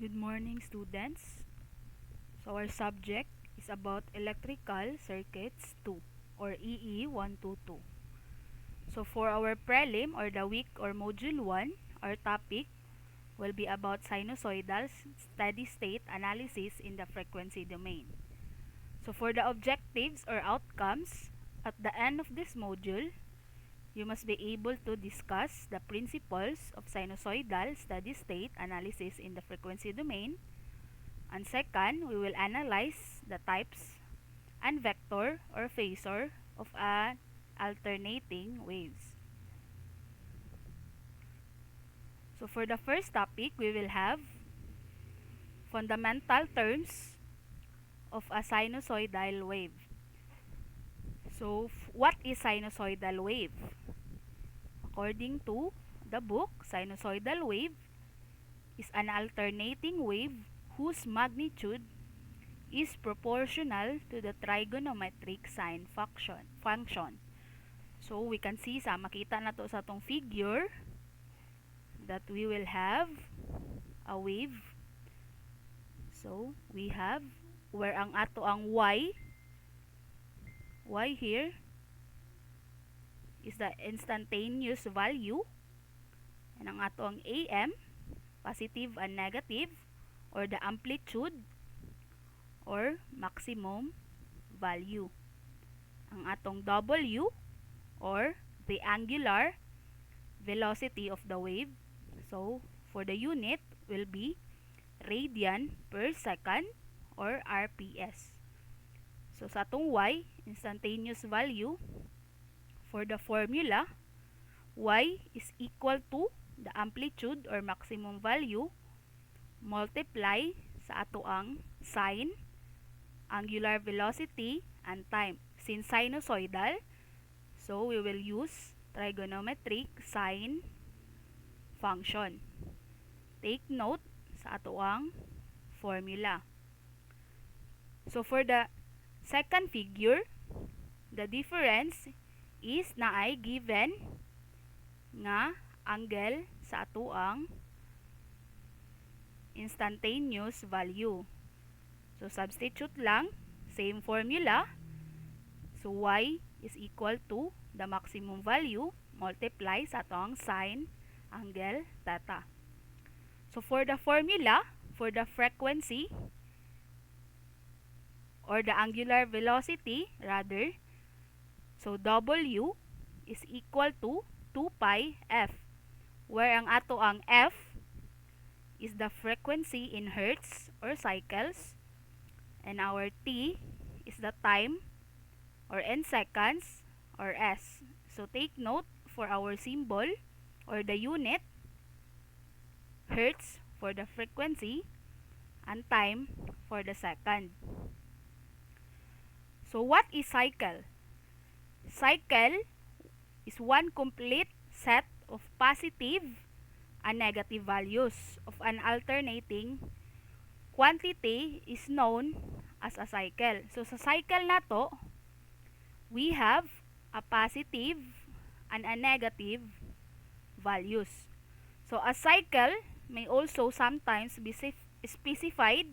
Good morning, students. So our subject is about Electrical Circuits 2 or EE 122. So for our prelim or the week or module 1, our topic will be about sinusoidal steady state analysis in the frequency domain. So for the objectives or outcomes, at the end of this module, you must be able to discuss the principles of sinusoidal steady state analysis in the frequency domain. And second, we will analyze the types and vector or phasor of an alternating waves. So for the first topic, we will have fundamental terms of a sinusoidal wave. So what is sinusoidal wave? According to the book, sinusoidal wave is an alternating wave whose magnitude is proportional to the trigonometric sine function. So we can see makita na to sa tong figure that we will have a wave. So we have where ang ato ang y here is the instantaneous value, and ang ato ang am, positive and negative, or the amplitude or maximum value. Ang atong w or the angular velocity of the wave. So for the unit will be radian per second or RPS. So sa atong y, instantaneous value, for the formula, y is equal to the amplitude or maximum value multiply sa ato ang sine, angular velocity, and time. Since sinusoidal, so we will use trigonometric sine function. Take note sa ato ang formula. So for the second figure, the difference is naay given nga angle sa ato ang instantaneous value. So substitute lang, same formula. So y is equal to the maximum value multiply sa ato ang sine angle theta. So for the formula, for the frequency or the angular velocity rather, so w is equal to 2 pi f, where ang ato ang f is the frequency in hertz or cycles, and our t is the time or in seconds or s. So take note for our symbol or the unit, hertz for the frequency and time for the second. So what is cycle? Cycle is one complete set of positive and negative values of an alternating quantity is known as a cycle. So sa cycle na to, we have a positive and a negative values. So a cycle may also sometimes be specified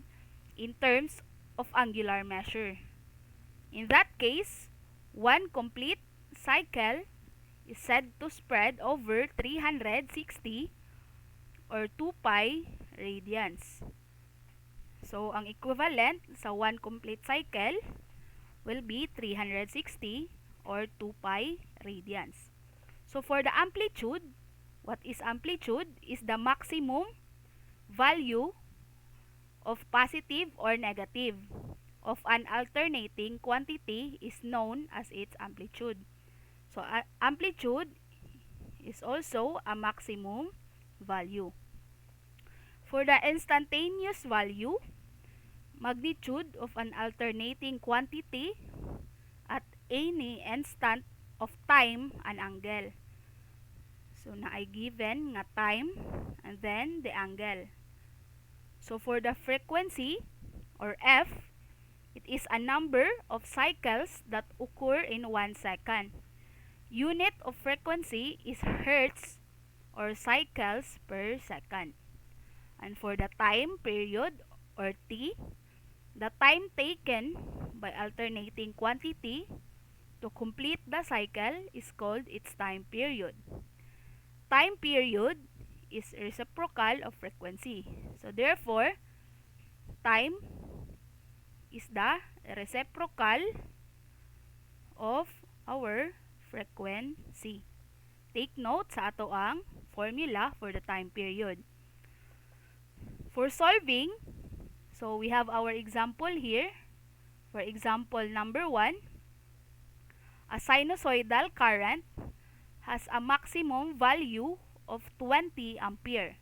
in terms of angular measure. In that case, one complete cycle is said to spread over 360 or 2 pi radians. So ang equivalent sa one complete cycle will be 360 or 2 pi radians. So for the amplitude, what is amplitude is the maximum value of positive or negative of an alternating quantity is known as its amplitude. So amplitude is also a maximum value. For the instantaneous value, magnitude of an alternating quantity at any instant of time and angle. So naay given nga time and then the angle. So for the frequency or f, it is a number of cycles that occur in 1 second. Unit of frequency is hertz or cycles per second. And for the time period or t, the time taken by alternating quantity to complete the cycle is called its time period. Time period is reciprocal of frequency. So therefore, time is the reciprocal of our frequency. Take note sa ato ang formula for the time period. For solving, so we have our example here. For example number 1, a sinusoidal current has a maximum value of 20 ampere.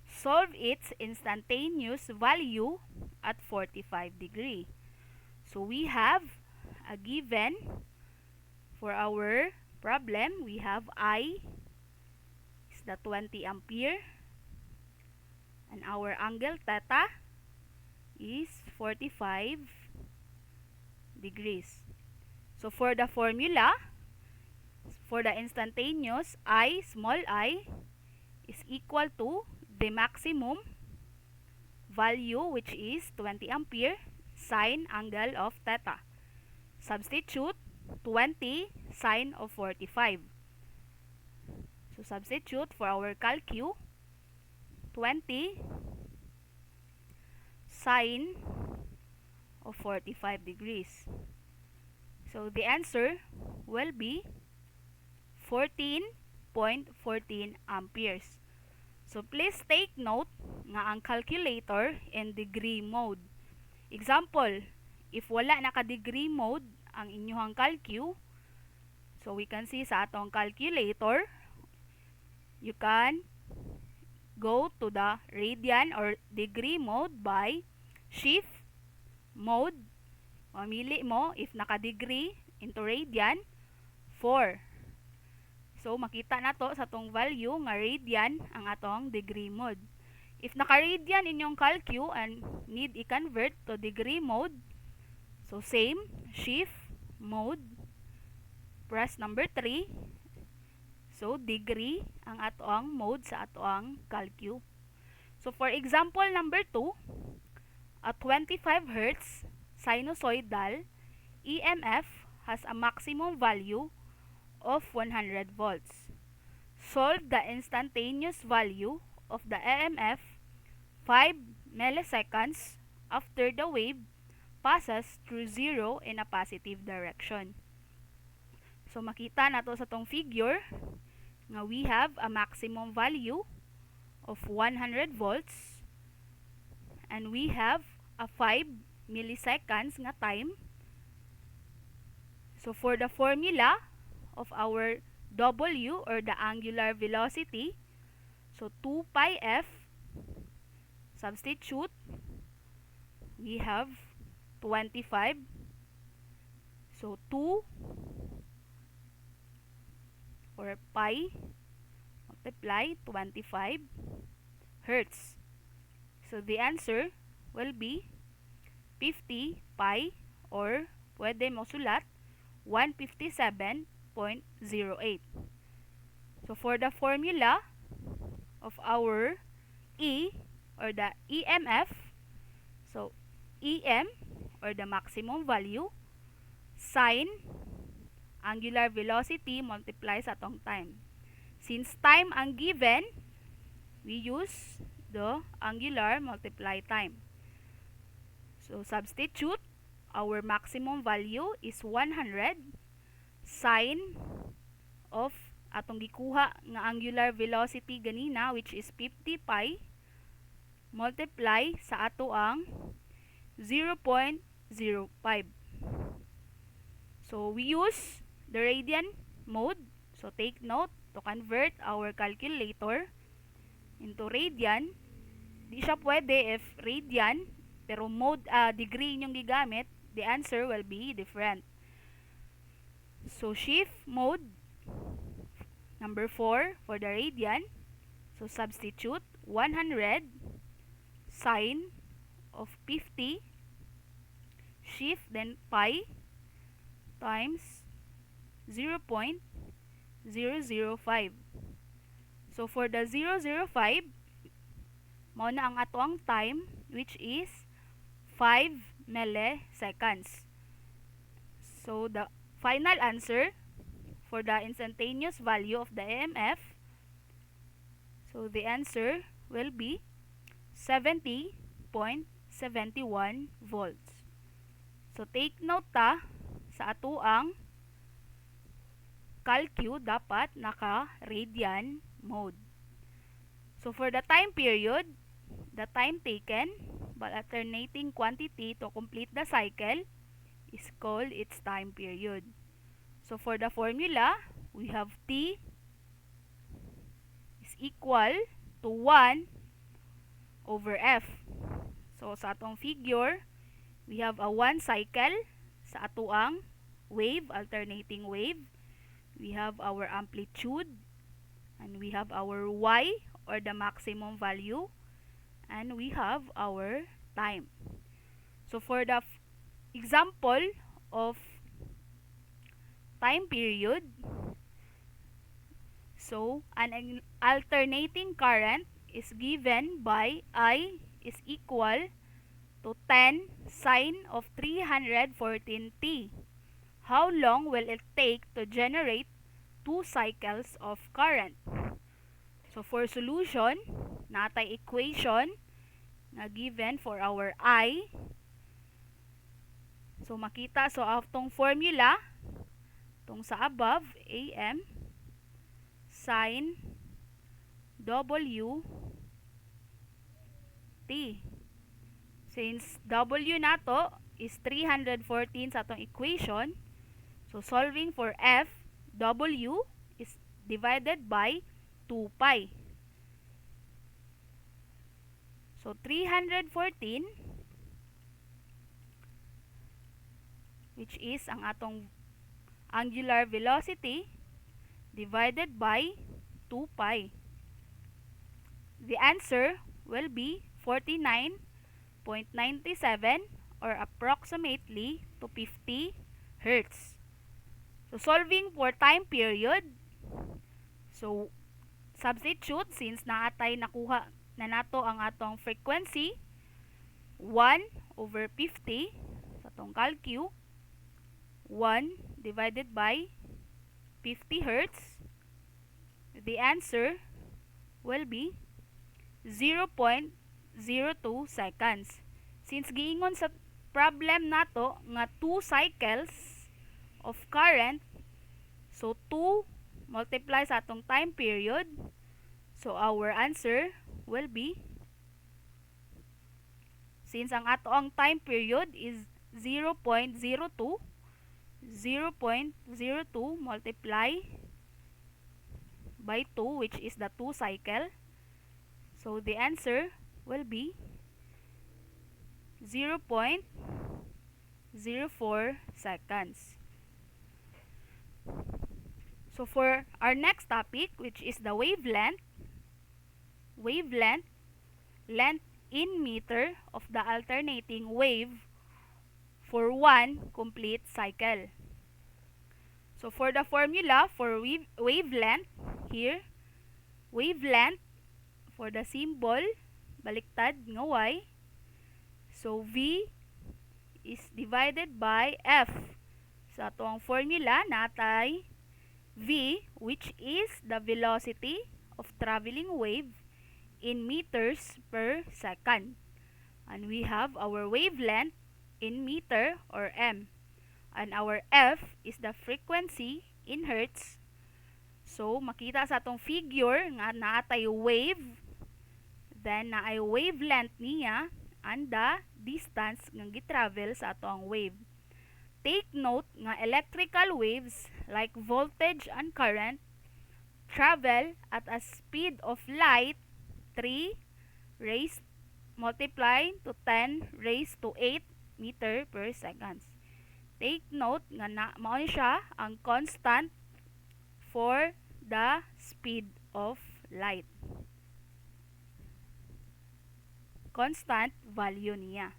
Solve its instantaneous value at 45 degree. So we have a given for our problem. We have I is the 20 ampere and our angle theta is 45 degrees. So for the formula, for the instantaneous, I, small I, is equal to the maximum value, which is 20 ampere, sine angle of theta. Substitute 20 sine of 45. So substitute for our calcu 20 sine of 45 degrees. So the answer will be 14.14 amperes. So please take note nga ang calculator in degree mode. Example, if wala naka-degree mode ang inyong calcu, so we can see sa atong calculator, you can go to the radian or degree mode by shift mode. Mamili mo if naka-degree into radian 4. So makita na to sa tong value nga radian ang atong degree mode. If naka-radian inyong calcu and need i-convert to degree mode, so same, shift mode, press number 3. So degree ang atong mode sa atong calcu. So for example number 2, a 25 Hz sinusoidal EMF has a maximum value of 100 volts. Solve the instantaneous value of the EMF 5 milliseconds after the wave passes through zero in a positive direction. So makita nato sa tong figure nga we have a maximum value of 100 volts and we have a 5 milliseconds nga time. So for the formula of our W or the angular velocity, so 2 pi f, substitute, we have 25. So 2 or pi multiply 25 hertz. So the answer will be 50 pi or pwede mo sulat 157.08. So for the formula of our E or the EMF, so EM or the maximum value, sine angular velocity multiplies atong time. Since time ang given, we use the angular multiply time. So substitute, our maximum value is 100 sine of atong gikuha nga angular velocity ganina, which is 50 pi, multiply sa ato ang 0.05. So we use the radian mode. So take note, to convert our calculator into radian, di siya pwede if radian pero mode degree inyong gigamit, the answer will be different. So shift mode number 4 for the radian. So substitute 100 sine of 50, shift then pi times 0.005. So for the 0.005, mao na ang atoang time, which is 5 milliseconds. So the final answer for the instantaneous value of the EMF, so the answer will be 70.71 volts. So take note ta sa atoang calcu dapat naka-radian mode. So for the time period, the time taken by alternating quantity to complete the cycle is called its time period. So for the formula, we have T is equal to 1 over F. So sa atong figure, we have a 1 cycle sa atoang wave, alternating wave. We have our amplitude, and we have our Y, or the maximum value, and we have our time. So for the example of time period, so an alternating current is given by I is equal to 10 sine of 314t. How long will it take to generate 2 cycles of current? So for solution, natay equation na given for our I. So makita, so atong formula, tong sa above, AM sine W T. Since W nato is 314 sa atong equation, so solving for F, W is divided by 2 pi. So 314, which is ang atong angular velocity, divided by 2 pi. The answer will be 49.97 or approximately to 50 Hertz. So solving for time period, so substitute since naatay nakuha na nato ang atong frequency 1 over 50 sa atong calcu, 1 divided by 50 Hertz. The answer will be 0.02 seconds. Since giingon sa problem nato nga 2 cycles of current, so 2 multiply sa atong time period, so our answer will be, since ang ato ang time period is 0.02, 0.02 multiply by 2, which is the 2 cycle, so the answer will be 0.04 seconds. So for our next topic, which is the wavelength, length in meter of the alternating wave for one complete cycle. So for the formula for wavelength, here, wavelength for the symbol, baliktad nga Y, so V is divided by F. Sa atong formula, natay V, which is the velocity of traveling wave in meters per second. And we have our wavelength in meter or M. And our F is the frequency in hertz. So, makita sa atong figure nga naatay wave, then naay wavelength niya, and the distance nga gitravel sa atong wave. Take note nga electrical waves like voltage and current travel at a speed of light 3 raised multiply to 10 raised to 8 meter per second. Take note nga mao siya ang constant for the speed of light. Constant value niya.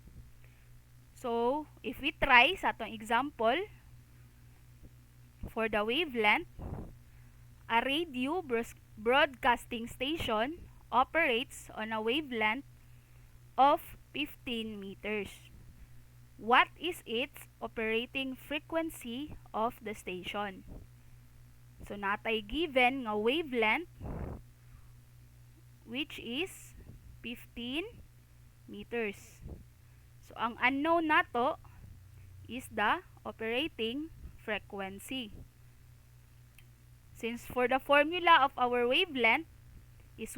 So, if we try sa atong example, for the wavelength, a radio broadcasting station operates on a wavelength of 15 meters. What is its operating frequency of the station? So natay given nga wavelength which is 15 meters. So ang unknown nato is the operating frequency. Since for the formula of our wavelength is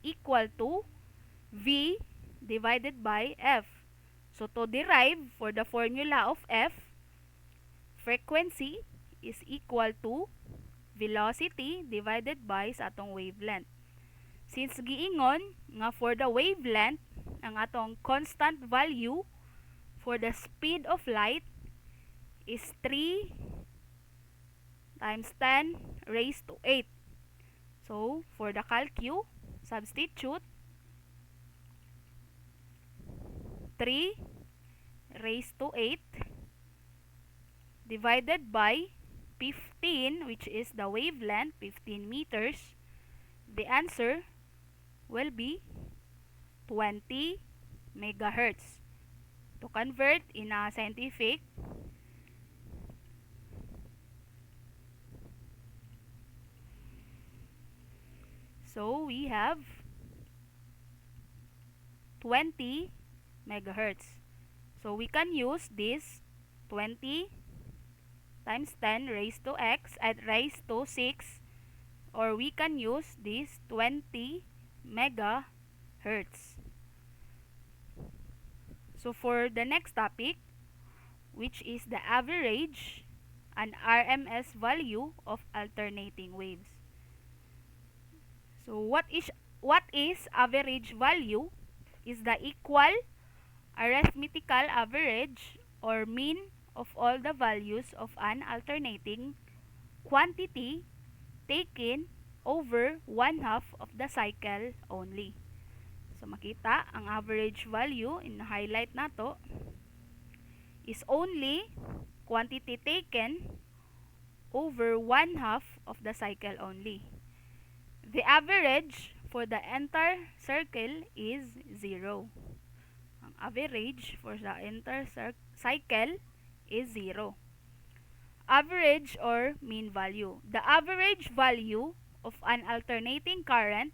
equal to V divided by F. So to derive for the formula of F, frequency is equal to velocity divided by sa atong wavelength. Since giingon nga for the wavelength, ang atong constant value for the speed of light is 3 times 10 raised to 8. So, for the calcu, substitute 3 raised to 8 divided by 15, which is the wavelength, 15 meters. The answer will be 20 megahertz. To convert in a scientific, so we have 20 megahertz. So we can use this 20 times 10 raised to x at raised to 6, or we can use this 20 megahertz. So for the next topic, which is the average and RMS value of alternating waves. So what is average value? Is the equal arithmetical average or mean of all the values of an alternating quantity taken over one half of the cycle only. So makita ang average value in highlight nato is only quantity taken over one half of the cycle only. The average for the entire circle is 0. Ang average for the entire cycle is 0. Average or mean value. The average value of an alternating current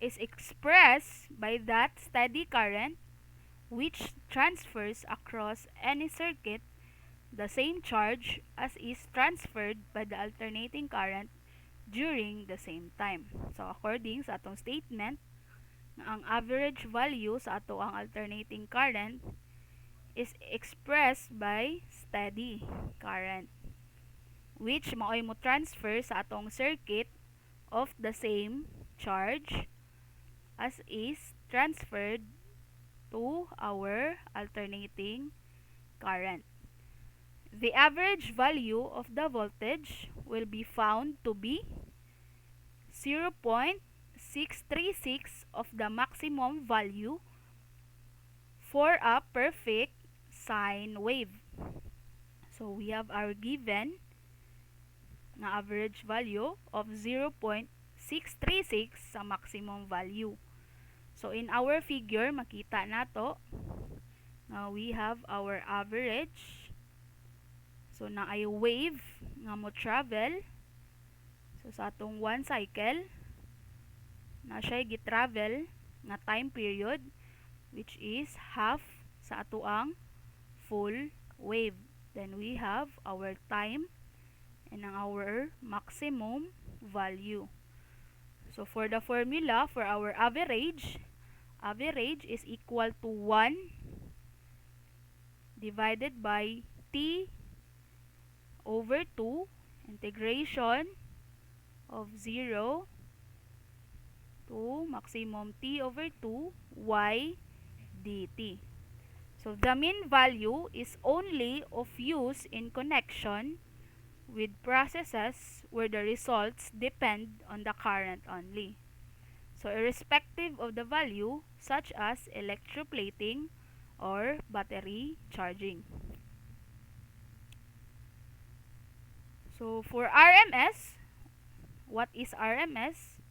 is expressed by that steady current which transfers across any circuit the same charge as is transferred by the alternating current during the same time. So according sa atong statement, ang average value sa ato ang alternating current is expressed by steady current which maoy mo transfer sa atong circuit of the same charge as is transferred to our alternating current. The average value of the voltage will be found to be 0.636 of the maximum value for a perfect sine wave. So we have our given na average value of 0.636 sa maximum value. So in our figure, makita nato na we have our average. So na ay wave nga mo travel. So sa atong one cycle, na siya gi-travel nga time period which is half sa ato ang full wave. Then we have our time and our maximum value. So for the formula for our average is equal to 1 divided by T over 2 integration of 0 to maximum T over 2 y dt. So the mean value is only of use in connection with processes where the results depend on the current only. So irrespective of the value, such as electroplating or battery charging. So for RMS, what is RMS?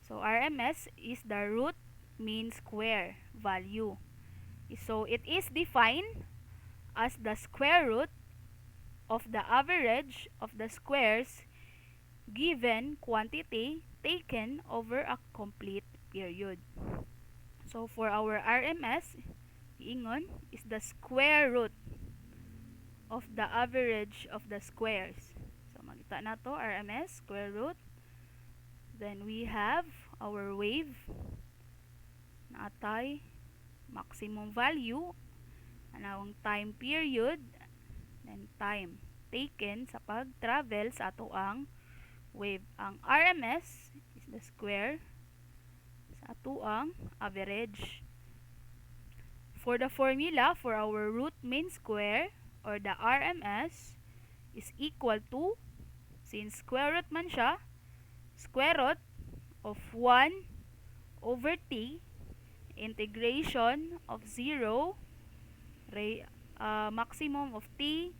So RMS is the root mean square value. So it is defined as the square root of the average of the squares given quantity taken over a complete period. So for our RMS, ingon is the square root of the average of the squares. So makita na to, RMS, square root. Then we have our wave na atay maximum value, anawang time period, and time taken sa pag-travel sa ato ang wave. Ang RMS is the square sa ato ang average. For the formula for our root mean square or the RMS is equal to, since square root man siya, square root of 1 over t integration of 0 maximum of t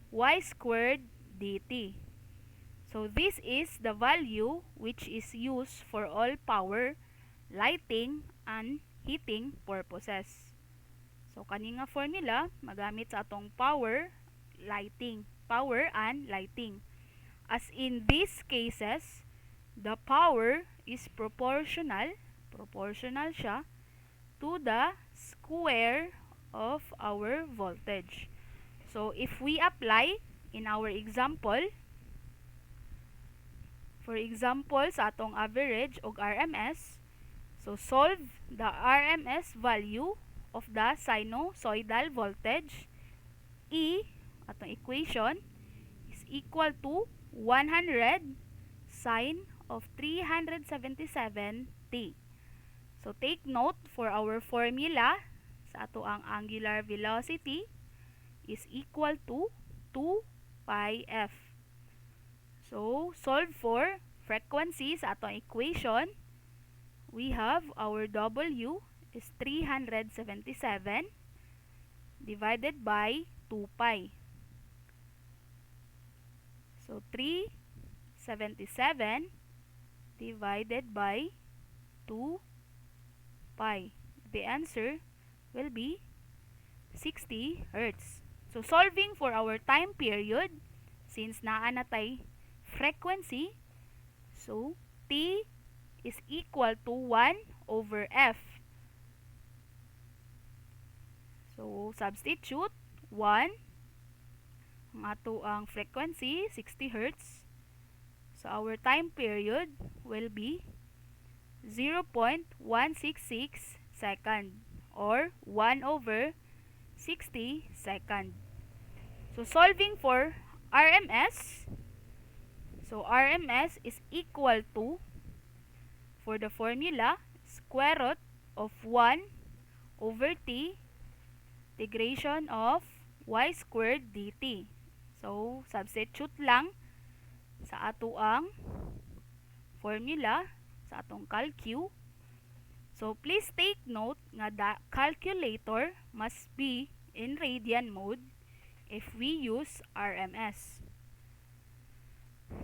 y squared dt. So this is the value which is used for all power, lighting, and heating purposes. So kani nga formula magamit sa atong power and lighting. As in these cases, the power is proportional siya to the square of our voltage. So if we apply in our example, for example sa atong average og RMS, so solve the RMS value of the sinusoidal voltage. E, atong equation, is equal to 100 sine of 377t. So take note for our formula sa ato ang angular velocity is equal to 2 pi f. So solve for frequency sa ato ang equation. We have our W is 377 divided by 2 pi. So 377 divided by 2 pi. The answer will be 60 Hertz. So solving for our time period, since naa natay frequency, so T is equal to 1 over F. So substitute 1 ang ato ang frequency 60 Hertz. So our time period will be 0.166 second or 1 over 60 second. So solving for RMS, so RMS is equal to, for the formula, square root of 1 over t integration of y squared dt. So substitute lang sa ato ang formula sa atong calcu. So please take note nga the calculator must be in radian mode if we use RMS.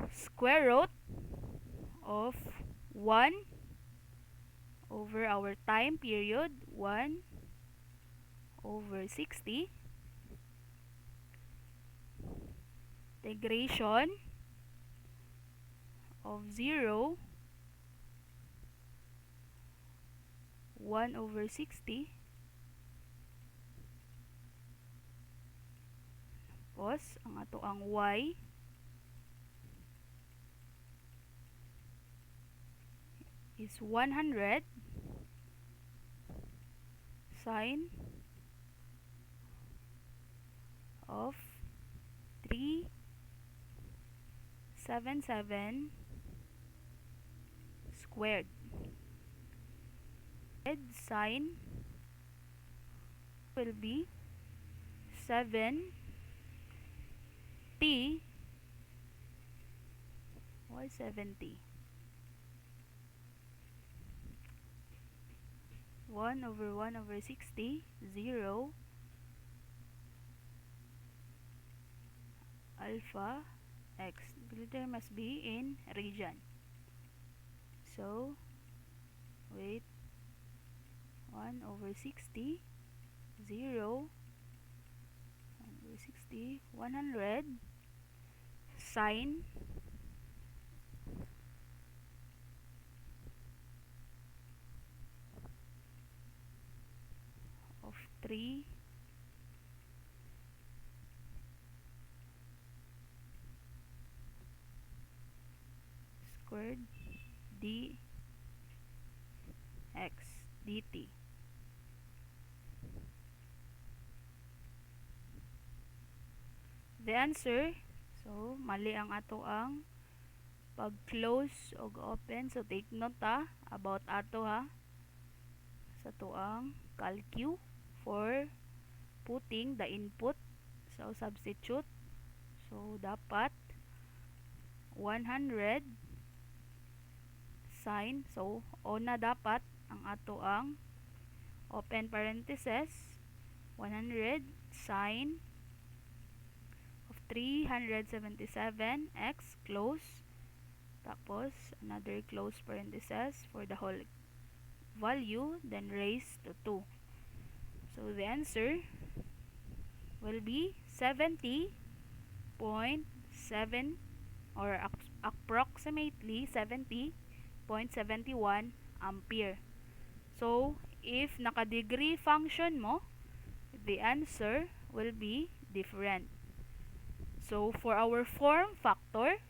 Square root of 1 over our time period, 1 over 60, integration of 0, 1 over 60, tapos ang ato ang y is 100 sine of 377 squared. Sine will be 7t or 70. 1 over 1 over 60, 0, alpha x. The letter must be in radian. So wait, 1 over 60, 0, 1 over 60, 100, sine of 3 squared dx dt. The answer, so mali ang ato ang pag-close o open. So take note about ato sa tuang calcu for putting the input. So substitute. So dapat 100 sine. So o na dapat ang ato ang open parenthesis 100 sine of 377x close, tapos another close parenthesis for the whole value, then raised to 2. So the answer will be 70.7 or approximately 70.71 ampere. So if naka-degree function mo, the answer will be different. So for our form factor,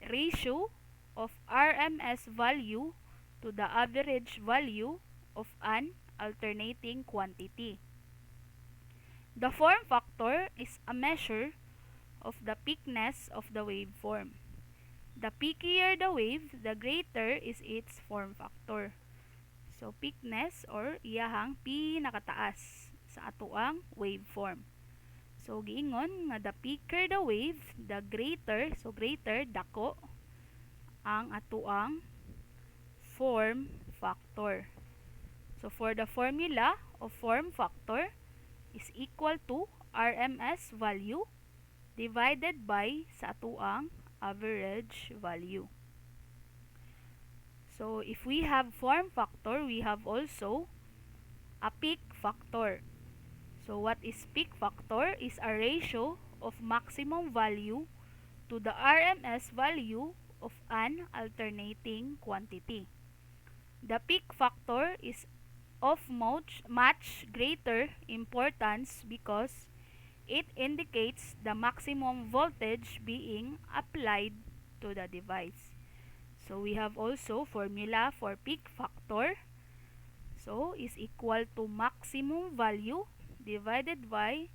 ratio of RMS value to the average value of an alternating quantity. The form factor is a measure of the peakness of the waveform. The peakier the wave, the greater is its form factor. So peakness or iyahang pinakataas sa atoang waveform. So giingon nga the peaker the wave, the greater, so greater dako ang atoang form factor. So for the formula of form factor is equal to RMS value divided by sa atoang average value. So if we have form factor, we have also a peak factor. So what is peak factor? Is a ratio of maximum value to the RMS value of an alternating quantity. The peak factor is of much greater importance because it indicates the maximum voltage being applied to the device. So we have also formula for peak factor. So is equal to maximum value divided by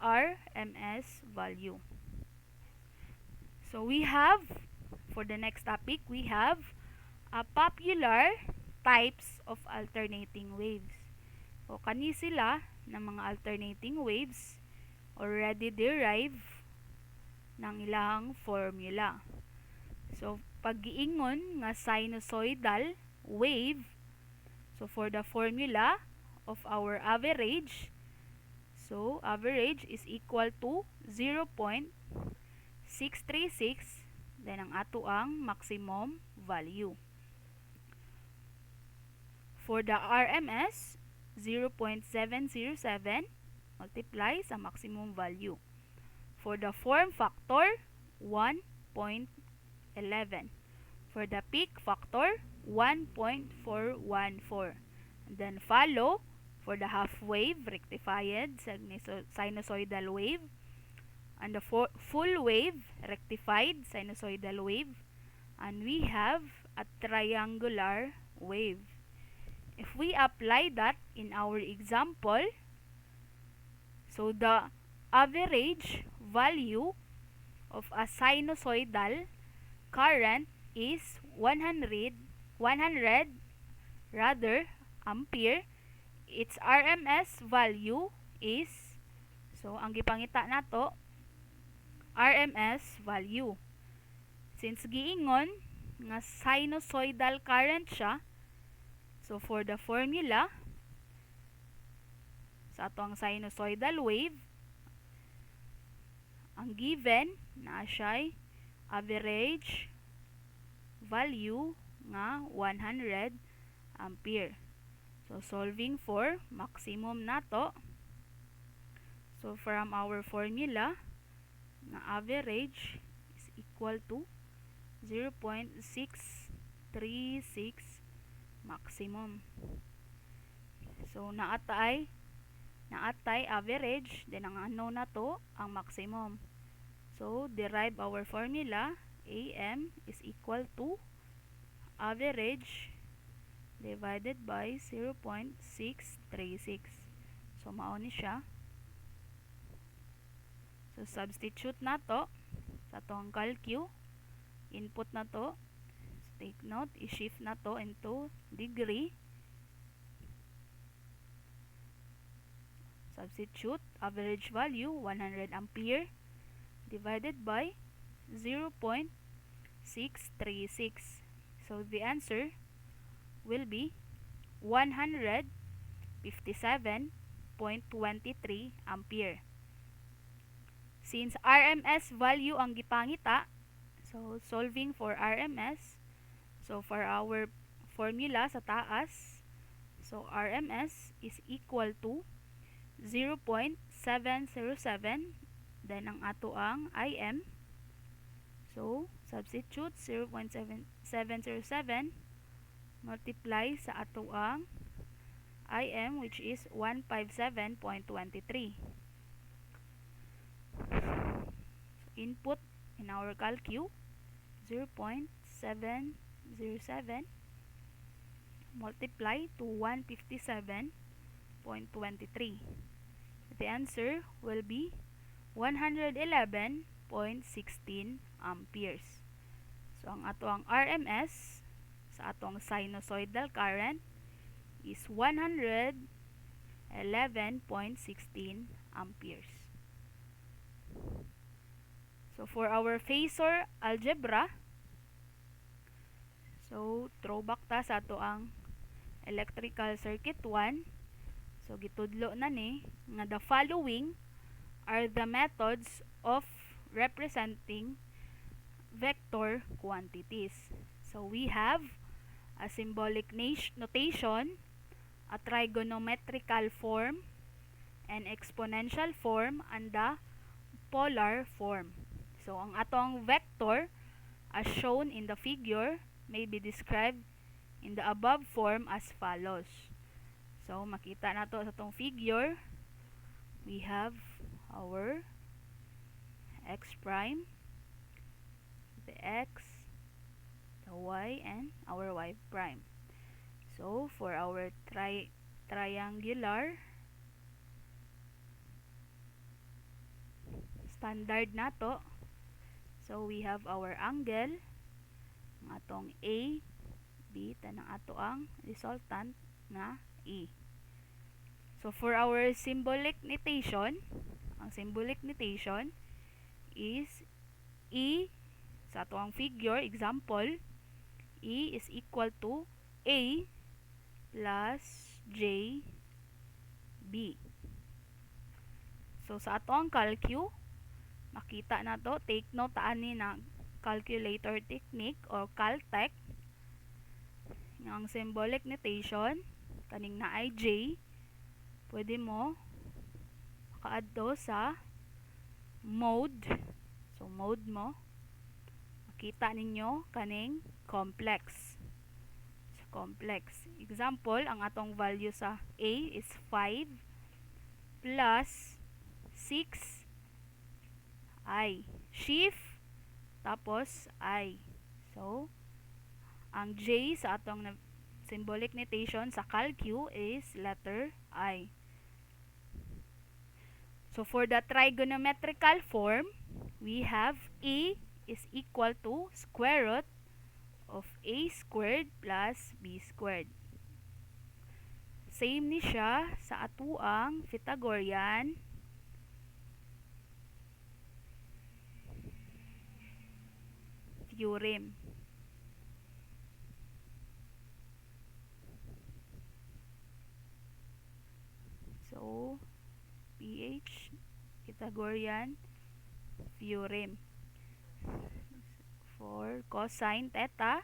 RMS value. So we have, for the next topic, we have a popular types of alternating waves. O kani sila ng mga alternating waves already derive ng ilang formula. So pag-giingon nga sinusoidal wave, so for the formula of our average, so average is equal to 0.636, then ang ato ang maximum value. For the RMS, 0.707 multiply sa maximum value. For the form factor, 1.11. For the peak factor, 1.414. And then follow for the half wave, rectified sinusoidal wave, and the full wave, rectified sinusoidal wave, and we have a triangular wave. If we apply that in our example, so the average value of a sinusoidal current is 100 ampere. Its RMS value is, so ang gipangita nato RMS value. Since giingon nga sinusoidal current siya, so for the formula sa ato ang sinusoidal wave, ang given na siya average value nga 100 ampere. So solving for maximum nato. So from our formula, na average is equal to 0.636 maximum. So naatay average, then ang unknown na to ang maximum. So derive our formula, AM is equal to average divided by 0.636. So mao ni siya. So substitute na to sa tong calcu. Input na to. So take note, i-shift na to into degree. Substitute average value 100 ampere divided by 0.636. So the answer will be 157.23 ampere. Since RMS value ang gipangita, so solving for RMS, so for our formula sa taas, so RMS is equal to 0.707, then ang ato ang IM, so substitute 0.707 multiply sa ato ang IM, which is 157.23. So input in our calcu 0.707 multiply to 157.23. The answer will be 111.16 amperes. So ang ato ang RMS sa atong sinusoidal current is 111.16 amperes. So for our phasor algebra, so throwback ta sa ato ang electrical circuit 1. So gitudlo na ni nga the following are the methods of representing vector quantities. So we have a symbolic notation, a trigonometrical form, an exponential form, and the polar form. So ang atong vector as shown in the figure may be described in the above form as follows. So makita nato sa atong figure, we have our x prime, the x, the y, and our y prime. So for our triangular standard nato, so we have our angle, ang atong A, B, tanang ato ang resultant na E. So for our symbolic notation, ang symbolic notation is E, sa ato ang figure, example, E is equal to A plus J B. So sa ato ang calcu, makita na to, take note ani na calculator technique or Caltech. Ang symbolic notation kaning na J, pwede mo maka-adto sa mode. So mode mo, makita ninyo kaning complex. So complex. Example, ang atong value sa A is 5 plus 6 I. Shift, tapos I. So, ang J sa atong symbolic notation sa calcu is letter I. So, for the trigonometrical form, we have A is equal to square root of A squared plus B squared. Same ni siya sa atuang Pythagorean theorem. So, PH, Pythagorean theorem for cosine theta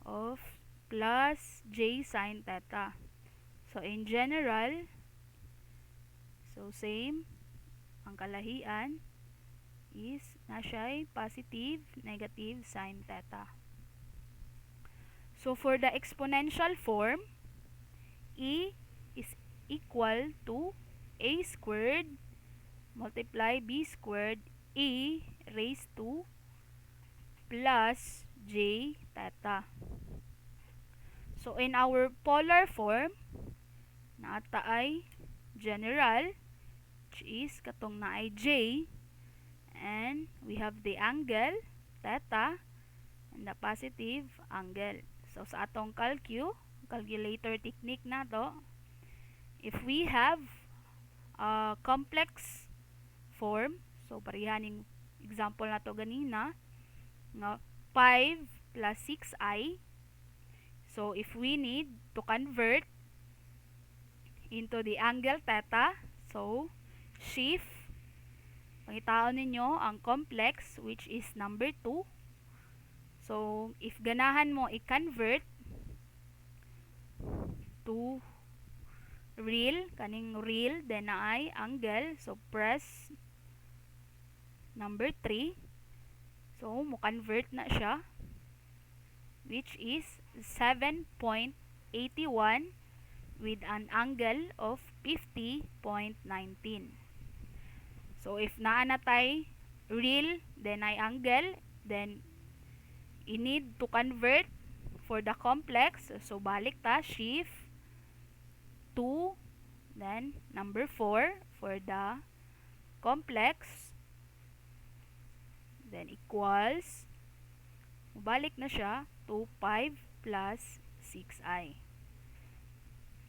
of plus j sine theta. So, in general, so same, ang kalahian is na siya'y positive, negative sine theta. So, for the exponential form, e is equal to a squared multiply b squared e raised to plus j theta. So, in our polar form, naata ay general, which is katong na ay j, and we have the angle, theta, and the positive angle. So, sa atong calculator technique na to, if we have a complex form, so parihaning example na to ganina, nga 5 plus 6i, so if we need to convert into the angle theta, so shift, pangitaon ninyo ang complex which is number 2. So, if ganahan mo i-convert to real, kaning real, then na ay angle, so press number 3. So, mo convert na siya, which is 7.81 with an angle of 50.19. So, if naa na tay real, then ay angle, then you need to convert for the complex. So, balik ta, shift 2, then number 4 for the complex, then equals, balik na siya to 5 plus 6i.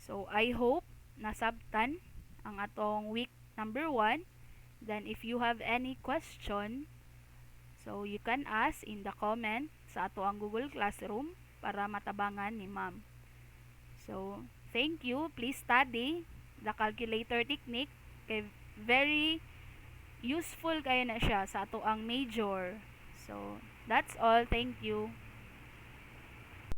So, I hope nasabtan ang atong week number 1. Then, if you have any question, so you can ask in the comment sa ato ang Google Classroom para matabangan ni ma'am. So, thank you. Please study the calculator technique. Kay very useful kayo na siya sa ato ang major. So, that's all. Thank you.